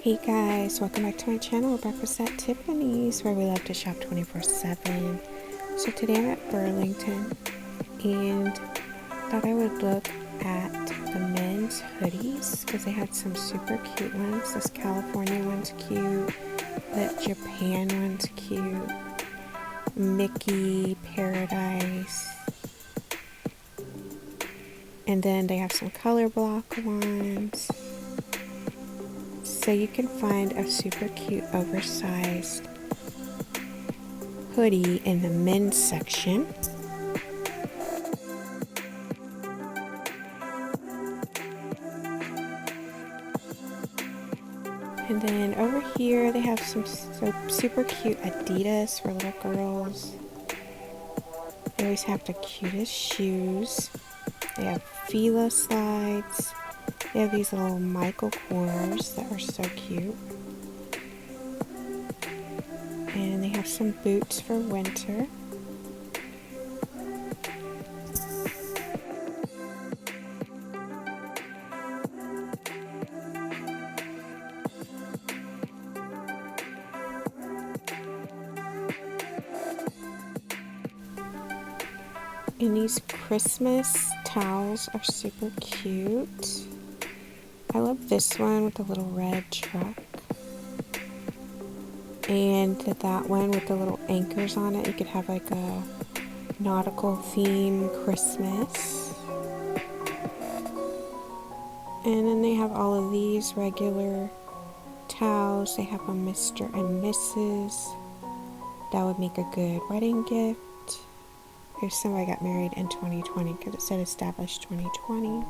Hey guys, welcome back to my channel, Breakfast at Tiffany's, where we love to shop 24/7. So today I'm at Burlington and thought I would look at the men's hoodies because they had some super cute ones. This California one's cute, the Japan one's cute, Mickey, Paradise, and then they have some color block ones. So you can find a super cute oversized hoodie in the men's section. And then over here they have some super cute Adidas for little girls. They always have the cutest shoes. They have Fila slides. They have these little Michael Kors that are so cute. And they have some boots for winter. And these Christmas towels are super cute. I love this one with the little red truck. And that one with the little anchors on it. You could have like a nautical theme Christmas. And then they have all of these regular towels. They have a Mr. and Mrs. That would make a good wedding gift if somebody got married in 2020 because it said established 2020.